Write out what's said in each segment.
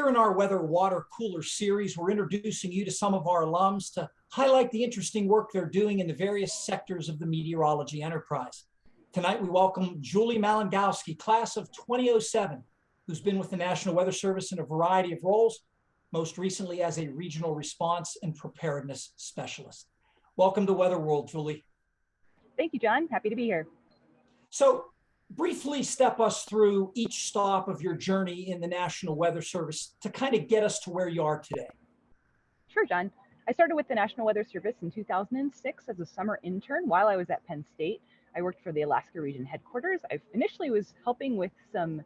Here in our Weather Water Cooler series, we're introducing you to some of our alums to highlight the interesting work they're doing in the various sectors of the meteorology enterprise. Tonight, we welcome Julie Malingowski, class of 2007, who's been with the National Weather Service in a variety of roles, most recently as a regional response and preparedness specialist. Welcome to Weather World, Julie. Thank you, John. Happy to be here. So, briefly step us through each stop of your journey in the National Weather Service to kind of get us to where you are today. Sure, John. I started with the National Weather Service in 2006 as a summer intern while I was at Penn State. I worked for the Alaska Region headquarters. I initially was helping with some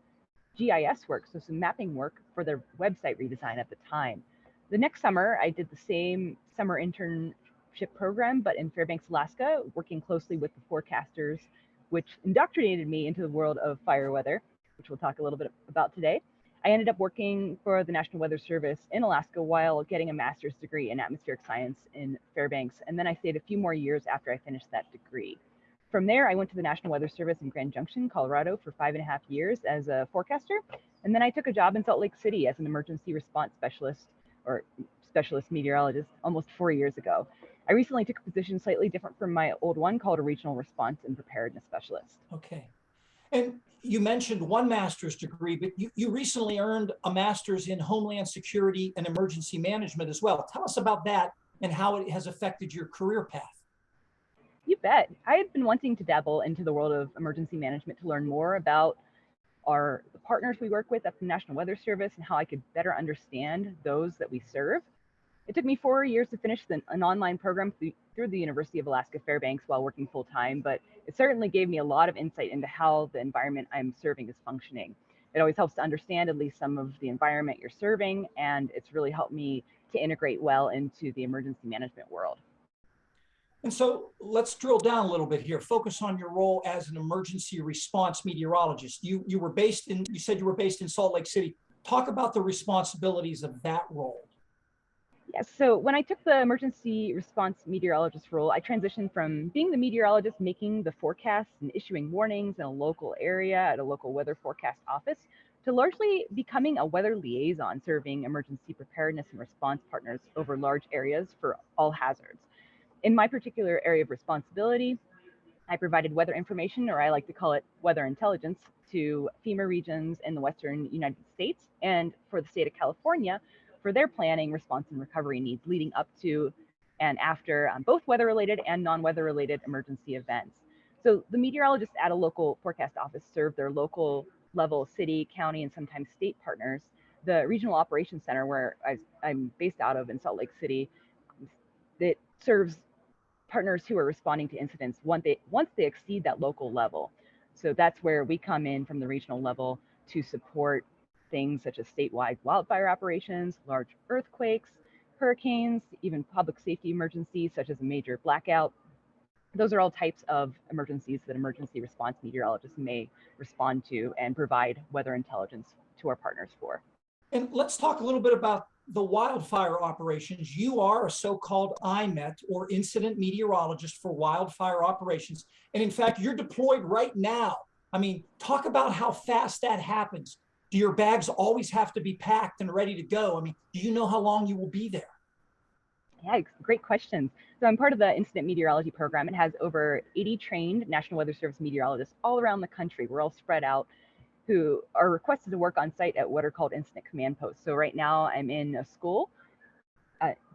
GIS work, so some mapping work for their website redesign at the time. The next summer, I did the same summer internship program, but in Fairbanks, Alaska, working closely with the forecasters, which indoctrinated me into the world of fire weather, which we'll talk a little bit about today. I ended up working for the National Weather Service in Alaska while getting a master's degree in atmospheric science in Fairbanks, and then I stayed a few more years after I finished that degree. From there, I went to the National Weather Service in Grand Junction, Colorado for 5.5 years as a forecaster, and then I took a job in Salt Lake City as an emergency response specialist or specialist meteorologist almost 4 years ago. I recently took a position slightly different from my old one called a regional response and preparedness specialist. Okay. And you mentioned one master's degree, but you recently earned a master's in Homeland Security and Emergency Management as well. Tell us about that and how it has affected your career path. You bet. I had been wanting to dabble into the world of emergency management to learn more about the partners we work with at the National Weather Service and how I could better understand those that we serve. It took me 4 years to finish an online program through the University of Alaska Fairbanks while working full time, but it certainly gave me a lot of insight into how the environment I'm serving is functioning. It always helps to understand at least some of the environment you're serving, and it's really helped me to integrate well into the emergency management world. And so let's drill down a little bit here. Focus on your role as an emergency response meteorologist. You said you were based in Salt Lake City. Talk about the responsibilities of that role. Yes, so when I took the emergency response meteorologist role, I transitioned from being the meteorologist making the forecasts and issuing warnings in a local area at a local weather forecast office to largely becoming a weather liaison serving emergency preparedness and response partners over large areas for all hazards. In my particular area of responsibility, I provided weather information, or I like to call it weather intelligence, to FEMA regions in the Western United States and for the state of California for their planning, response, and recovery needs leading up to and after both weather-related and non-weather-related emergency events. So the meteorologists at a local forecast office serve their local level city, county, and sometimes state partners. The Regional Operations Center, where I'm based out of in Salt Lake City, that serves partners who are responding to incidents once they exceed that local level. So that's where we come in from the regional level to support things such as statewide wildfire operations, large earthquakes, hurricanes, even public safety emergencies such as a major blackout. Those are all types of emergencies that emergency response meteorologists may respond to and provide weather intelligence to our partners for. And let's talk a little bit about the wildfire operations. You are a so-called IMET, or incident meteorologist for wildfire operations. And in fact, you're deployed right now. I mean, talk about how fast that happens. Do your bags always have to be packed and ready to go? I mean, do you know how long you will be there? Yeah, great questions. So I'm part of the incident meteorology program. It has over 80 trained National Weather Service meteorologists all around the country. We're all spread out who are requested to work on site at what are called incident command posts. So right now I'm in a school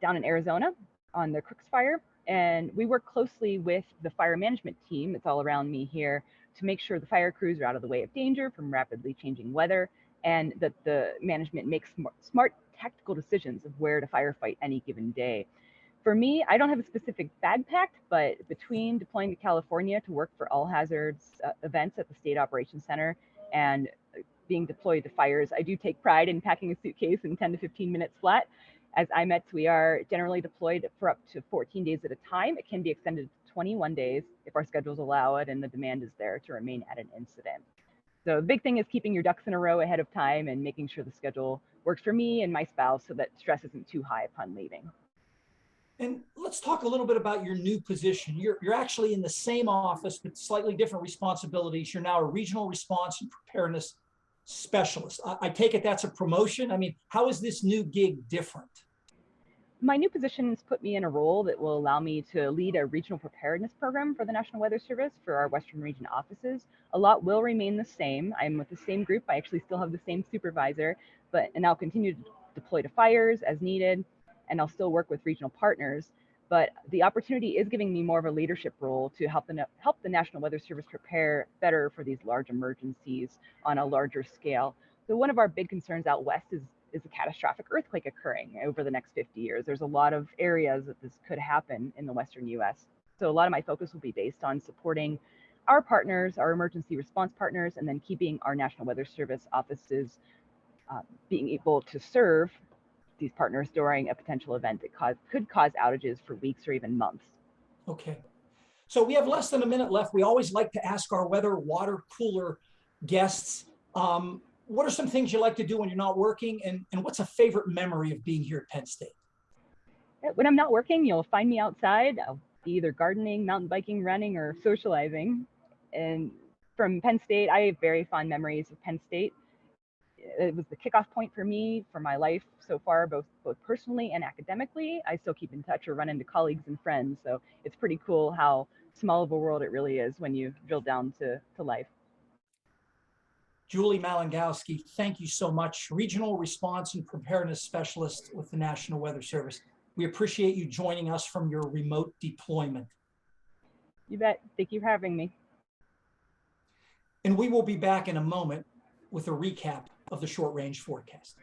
down in Arizona on the Crooks Fire, and we work closely with the fire management team that's all around me here to make sure the fire crews are out of the way of danger from rapidly changing weather, and that the management makes smart tactical decisions of where to firefight any given day. For me, I don't have a specific bag packed, but between deploying to California to work for all hazards events at the State Operations Center and being deployed to fires, I do take pride in packing a suitcase in 10 to 15 minutes flat. As IMETs, we are generally deployed for up to 14 days at a time. It can be extended to 21 days if our schedules allow it and the demand is there to remain at an incident. So the big thing is keeping your ducks in a row ahead of time and making sure the schedule works for me and my spouse so that stress isn't too high upon leaving. And let's talk a little bit about your new position. You're actually in the same office, but slightly different responsibilities. You're now a regional response and preparedness Specialist. I take it that's a promotion. I mean, how is this new gig different? My new position has put me in a role that will allow me to lead a regional preparedness program for the National Weather Service for our Western region offices. A lot will remain the same. I'm with the same group. I actually still have the same supervisor, and I'll continue to deploy to fires as needed, and I'll still work with regional partners. But the opportunity is giving me more of a leadership role to help the National Weather Service prepare better for these large emergencies on a larger scale. So one of our big concerns out west is a catastrophic earthquake occurring over the next 50 years. There's a lot of areas that this could happen in the Western US. So a lot of my focus will be based on supporting our partners, our emergency response partners, and then keeping our National Weather Service offices being able to serve these partners during a potential event that could cause outages for weeks or even months. Okay. So we have less than a minute left. We always like to ask our weather water cooler guests, what are some things you like to do when you're not working? And what's a favorite memory of being here at Penn State? When I'm not working, you'll find me outside. I'll be either gardening, mountain biking, running, or socializing. And from Penn State, I have very fond memories of Penn State. It was the kickoff point for me, for my life so far, both personally and academically. I still keep in touch or run into colleagues and friends. So it's pretty cool how small of a world it really is when you drill down to life. Julie Malingowski, thank you so much. Regional Response and Preparedness Specialist with the National Weather Service. We appreciate you joining us from your remote deployment. You bet. Thank you for having me. And we will be back in a moment with a recap of the short range forecast.